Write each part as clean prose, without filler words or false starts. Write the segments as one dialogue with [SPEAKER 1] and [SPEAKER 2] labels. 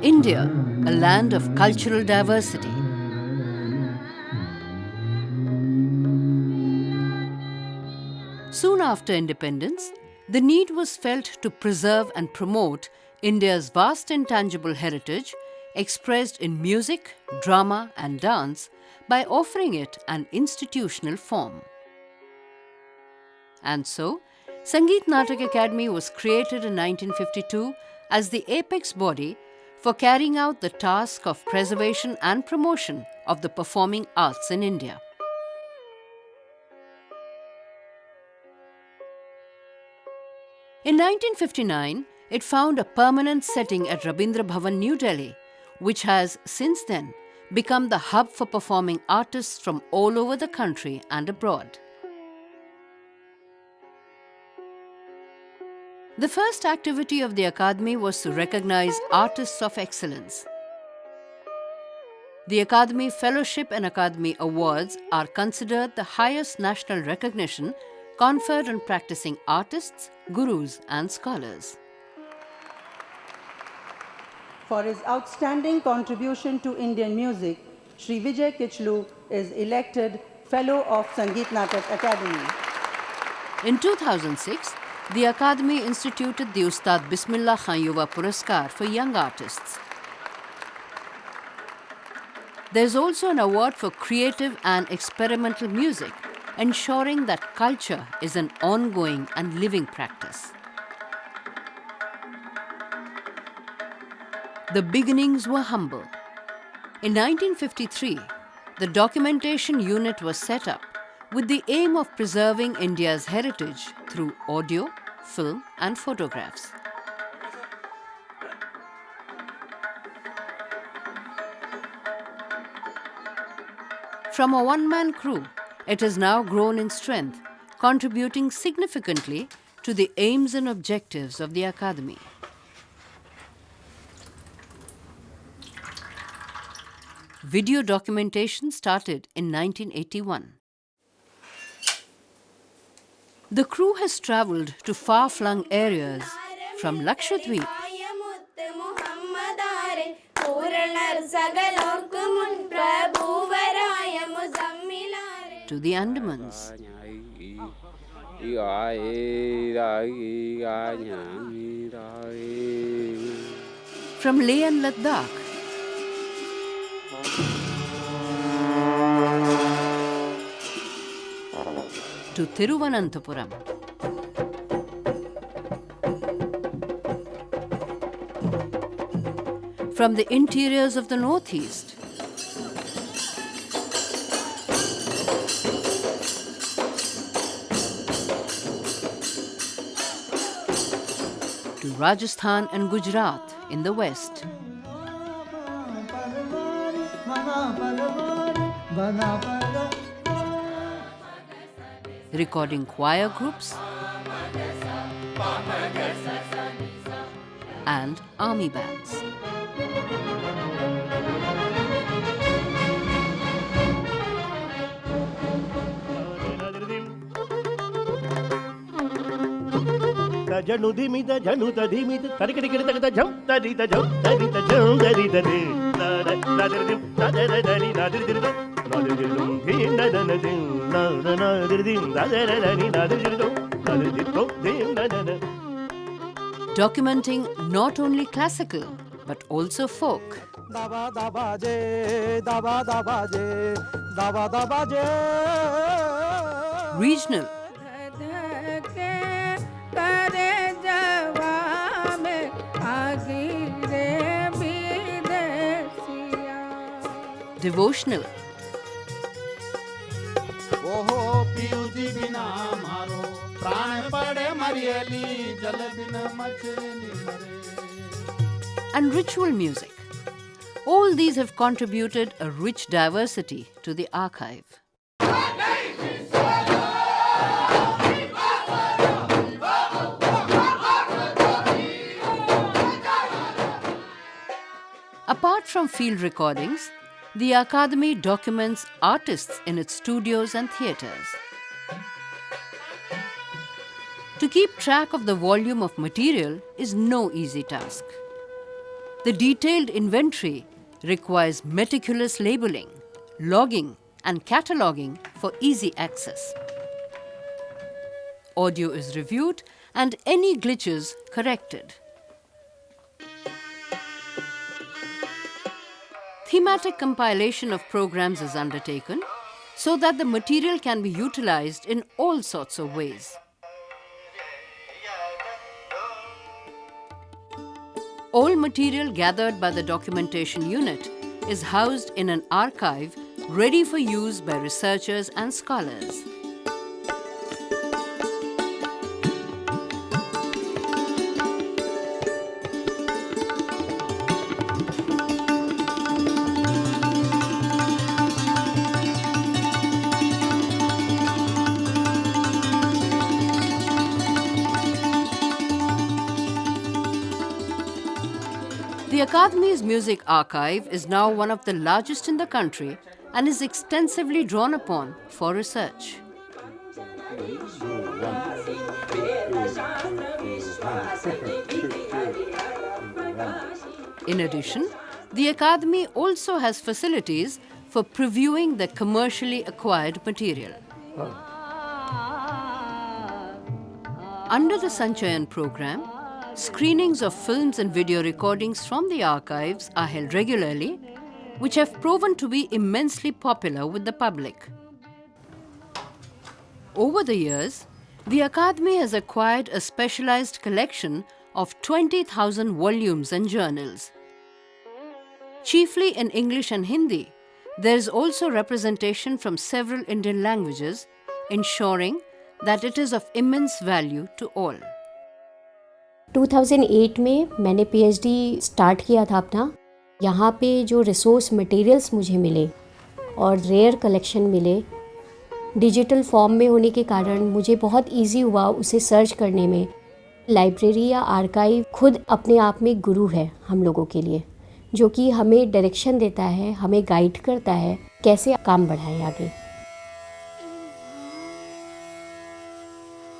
[SPEAKER 1] India, a land of cultural diversity. Soon after independence, the need was felt to preserve and promote India's vast intangible heritage expressed in music, drama, and dance by offering it an institutional form. And so, Sangeet Natak Academy was created in 1952 as the apex body for carrying out the task of preservation and promotion of the performing arts in India. In 1959, it found a permanent setting at Rabindra Bhavan, New Delhi, which has since then become the hub for performing artists from all over the country and abroad. The first activity of the Academy was to recognize artists of excellence. The Academy Fellowship and Academy Awards are considered the highest national recognition conferred on practicing artists, gurus, and scholars.
[SPEAKER 2] For his outstanding contribution to Indian music, Sri Vijay Kichlu is elected Fellow of Sangeet Natak Academy.
[SPEAKER 1] In 2006, the Academy instituted the Ustad Bismillah Khan Yuva Puraskar for young artists. There is also an award for creative and experimental music, ensuring that culture is an ongoing and living practice. The beginnings were humble. In 1953, the documentation unit was set up with the aim of preserving India's heritage through audio, film, and photographs. From a one-man crew, it has now grown in strength, contributing significantly to the aims and objectives of the Academy. Video documentation started in 1981. The crew has travelled to far-flung areas from Lakshadweep to the Andamans, from Leh and Ladakh to Thiruvananthapuram, from the interiors of the Northeast to Rajasthan and Gujarat in the West. Recording choir groups and army bands.
[SPEAKER 3] Janu dimida janu da dimida tarikadi kirta da jam tari da jam tari da jam tari da de da da dim da da da ni da dir dir do na dir dir dum dim da da na dim na da na dir dim da da da ni da dir dir do na dir dir do dim da da da.
[SPEAKER 1] Documenting not only classical but also folk.
[SPEAKER 4] Daba daba je daba daba je daba daba je.
[SPEAKER 1] Regional. Devotional. And ritual music. All these have contributed a rich diversity to the archive. Apart from field recordings, the Academy documents artists in its studios and theatres. To keep track of the volume of material is no easy task. The detailed inventory requires meticulous labeling, logging, and cataloging for easy access. Audio is reviewed and any glitches corrected. Thematic compilation of programs is undertaken so that the material can be utilized in all sorts of ways. All material gathered by the documentation unit is housed in an archive ready for use by researchers and scholars. The Akademi's music archive is now one of the largest in the country and is extensively drawn upon for research. In addition, the Akademi also has facilities for previewing the commercially acquired material. Under the Sanchayan program, screenings of films and video recordings from the archives are held regularly, which have proven to be immensely popular with the public. Over the years, the Akademi has acquired a specialized collection of 20,000 volumes and journals. Chiefly in English and Hindi, there is also representation from several Indian languages, ensuring that it is of immense value to all.
[SPEAKER 5] 2008 में मैंने PhD start किया था अपना। यहाँ पे जो resource materials मुझे मिले और रेयर कलेक्शन मिले, डिजिटल फॉर्म में होने के कारण मुझे बहुत इजी हुआ उसे सर्च करने में। लाइब्रेरी या आर्काइव खुद अपने आप में गुरु है हम लोगों के लिए, जो कि हमें डायरेक्शन देता है, हमें गाइड करता है कैसे काम बढ़ाएं आगे।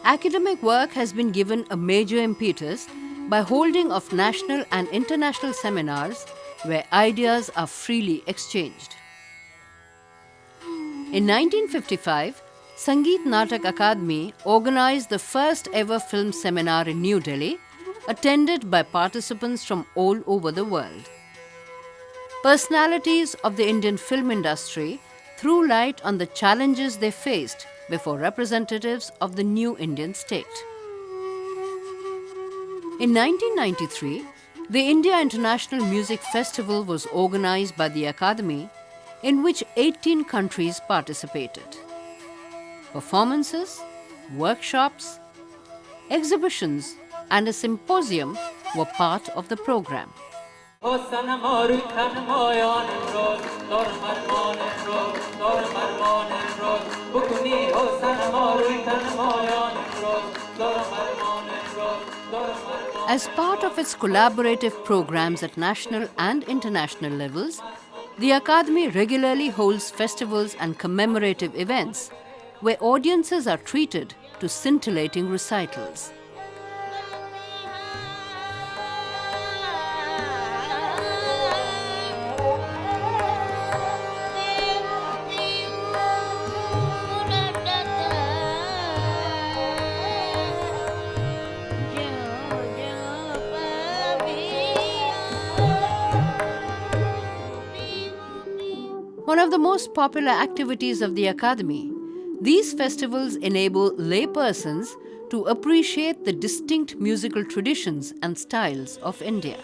[SPEAKER 1] Academic work has been given a major impetus by holding of national and international seminars where ideas are freely exchanged. In 1955, Sangeet Natak Akademi organized the first ever film seminar in New Delhi, attended by participants from all over the world. Personalities of the Indian film industry threw light on the challenges they faced before representatives of the new Indian state. In 1993, the India International Music Festival was organized by the Akademi, in which 18 countries participated. Performances, workshops, exhibitions, and a symposium were part of the program. As part of its collaborative programs at national and international levels, the Akademi regularly holds festivals and commemorative events where audiences are treated to scintillating recitals. One of the most popular activities of the Akademi, these festivals enable laypersons to appreciate the distinct musical traditions and styles of India.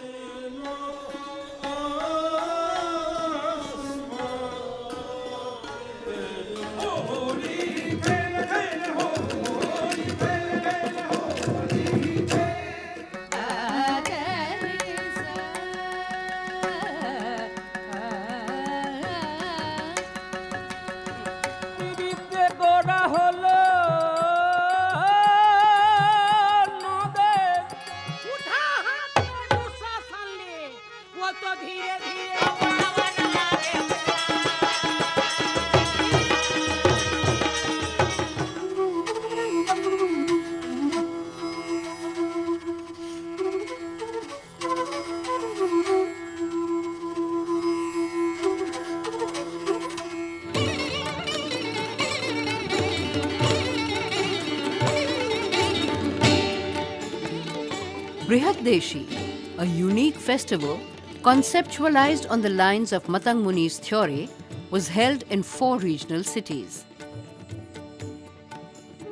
[SPEAKER 1] Brihatdeshi, a unique festival conceptualized on the lines of Matang Muni's theory, was held in 4 regional cities.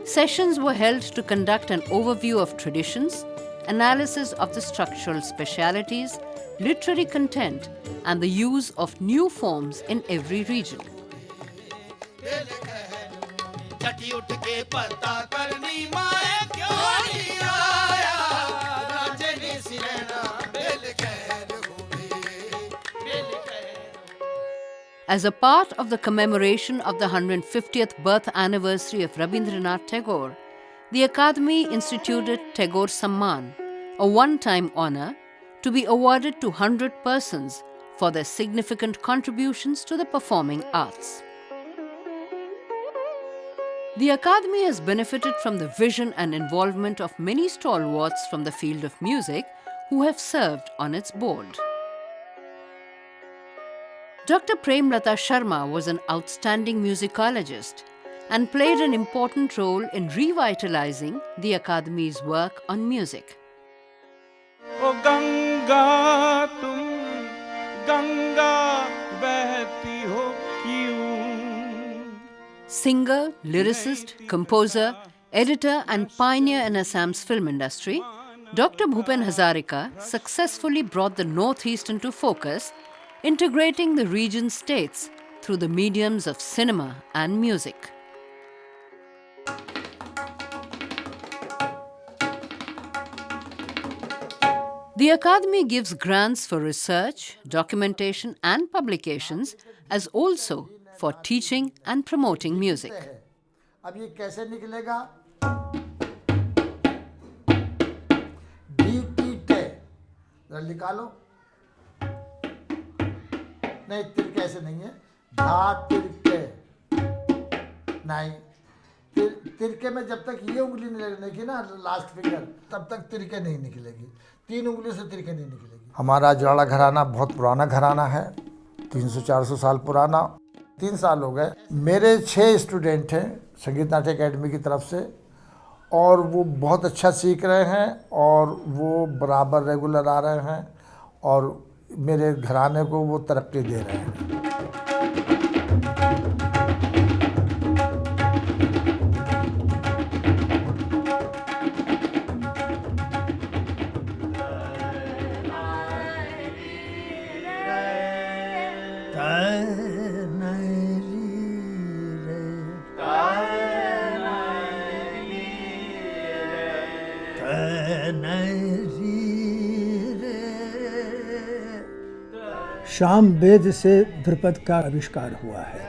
[SPEAKER 1] Sessions were held to conduct an overview of traditions, analysis of the structural specialities, literary content, and the use of new forms in every region. As a part of the commemoration of the 150th birth anniversary of Rabindranath Tagore, the Akademi instituted Tagore Samman, a one-time honor to be awarded to 100 persons for their significant contributions to the performing arts. The Akademi has benefited from the vision and involvement of many stalwarts from the field of music who have served on its board. Dr. Premlata Sharma was an outstanding musicologist and played an important role in revitalizing the Akademi's work on music.
[SPEAKER 6] ओ गंगा तुम गंगा बहती हो क्यों?
[SPEAKER 1] Singer, lyricist, composer, editor and pioneer in Assam's film industry, Dr. Bhupen Hazarika successfully brought the Northeast into focus, integrating the region's states through the mediums of cinema and music. The Akademi gives grants for research, documentation and publications, as also for teaching and promoting music.
[SPEAKER 7] अब ये कैसे निकलेगा? D T टे जरा निकालो. नहीं तिरके ऐसे नहीं है. धा तिरके नहीं. तिरके में जब तक ये उंगली नहीं लगेगी ना लास्ट फिंगर तब तक तिरके नहीं निकलेगी. 3 उंगलियों से तिरके नहीं निकलेगी. हमारा अजराड़ा घराना बहुत पुराना घराना है. 300-400 साल पुराना. 3 साल हो गए. मेरे 6 स्टूडेंट हैं संगीत नाट्य एकेडमी की तरफ से और वो बहुत अच्छा सीख रहे हैं और वो बराबर रेगुलर आ रहे हैं और मेरे घराने को वो तरक्की दे रहे हैं.
[SPEAKER 8] शाम वेद से ध्रुपद का आविष्कार हुआ है.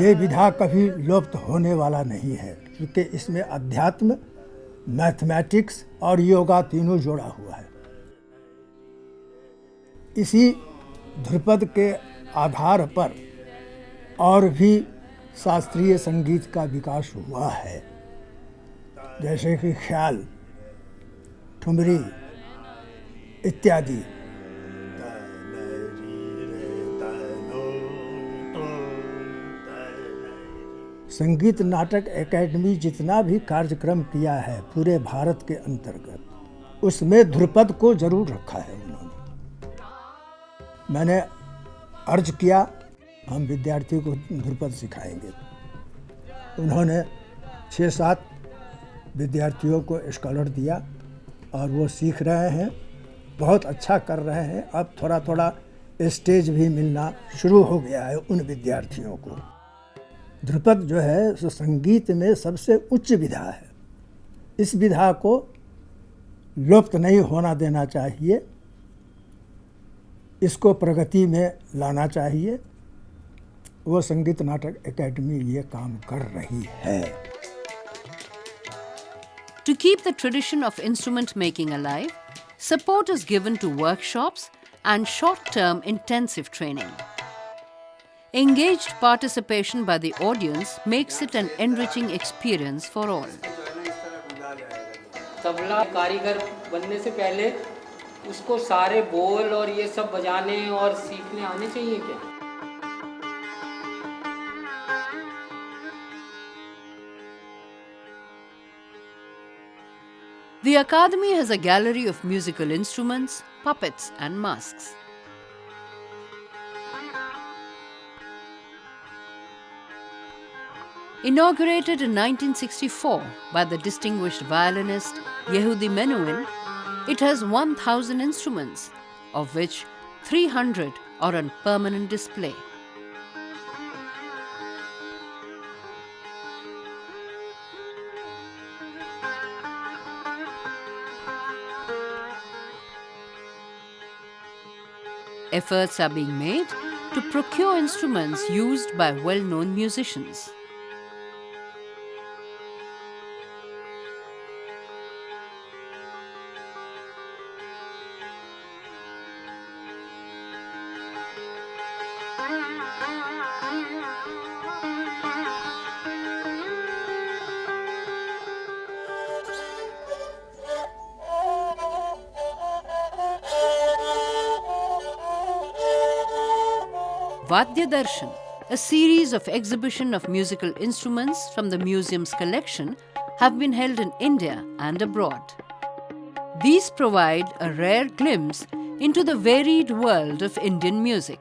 [SPEAKER 8] ये विधा कभी लुप्त होने वाला नहीं है क्योंकि इसमें अध्यात्म, मैथमेटिक्स और योगा तीनों जोड़ा हुआ है. इसी ध्रुपद के आधार पर और भी शास्त्रीय संगीत का विकास हुआ है, जैसे कि ख्याल, ठुमरी इत्यादि. संगीत नाटक एकेडमी जितना भी कार्यक्रम किया है पूरे भारत के अंतर्गत, उसमें ध्रुपद को जरूर रखा है उन्होंने. मैंने अर्ज किया हम विद्यार्थियों को ध्रुपद सिखाएंगे. उन्होंने 6-7 विद्यार्थियों को स्कॉलर दिया और वो सीख रहे हैं, बहुत अच्छा कर रहे हैं. अब थोड़ा थोड़ा स्टेज भी मिलना शुरू हो गया है उन विद्यार्थियों को. ध्रुपद जो है सो संगीत में सबसे उच्च विधा है. इस विधा को लुप्त नहीं होना देना चाहिए, इसको प्रगति में लाना चाहिए. वो संगीत नाटक एकेडमी ये काम कर रही है.
[SPEAKER 1] To keep the tradition of instrument making alive, support is given to workshops and short-term intensive training. Engaged participation by the audience makes it an enriching experience for all.
[SPEAKER 9] Tabla कारीगर बनने से पहले उसको सारे बोल और ये सब बजाने और सीखने आने चाहिए क्या?
[SPEAKER 1] The Akademi has a gallery of musical instruments, puppets, and masks. Inaugurated in 1964 by the distinguished violinist Yehudi Menuhin, it has 1,000 instruments, of which 300 are on permanent display. Efforts are being made to procure instruments used by well-known musicians. Vadya Darshan, a series of exhibition of musical instruments from the museum's collection, have been held in India and abroad. These provide a rare glimpse into the varied world of Indian music.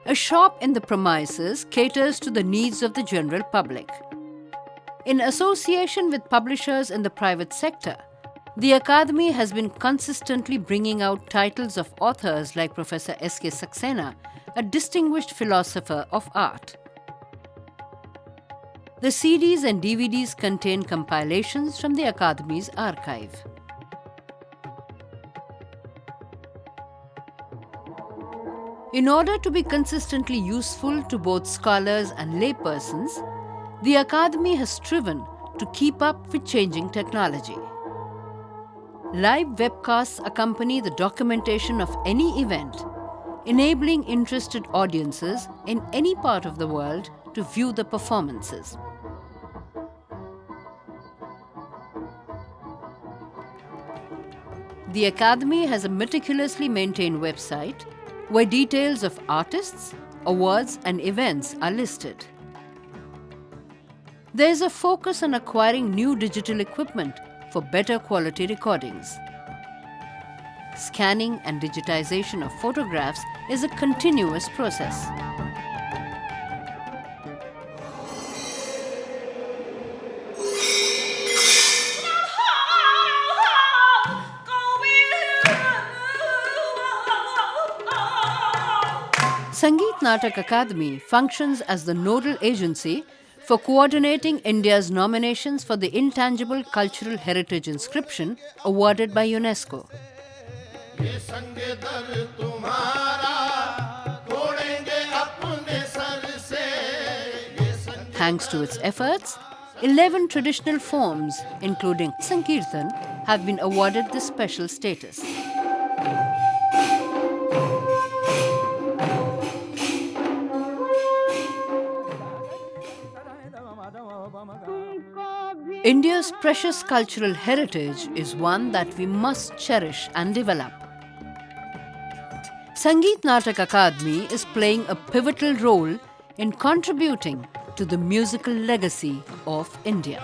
[SPEAKER 1] A shop in the premises caters to the needs of the general public. In association with publishers in the private sector, the Akademi has been consistently bringing out titles of authors like Professor S.K. Saxena, a distinguished philosopher of art. The CDs and DVDs contain compilations from the Akademi's archive. In order to be consistently useful to both scholars and laypersons, the Akademi has striven to keep up with changing technology. Live webcasts accompany the documentation of any event, enabling interested audiences in any part of the world to view the performances. The Akademi has a meticulously maintained website where details of artists, awards, and events are listed. There is a focus on acquiring new digital equipment for better quality recordings. Scanning and digitization of photographs is a continuous process. Sangeet Natak Akademi functions as the nodal agency for coordinating India's nominations for the Intangible Cultural Heritage Inscription awarded by UNESCO. Thanks to its efforts, 11 traditional forms, including Sankirtan, have been awarded this special status. India's precious cultural heritage is one that we must cherish and develop. Sangeet Natak Akademi is playing a pivotal role in contributing to the musical legacy of India.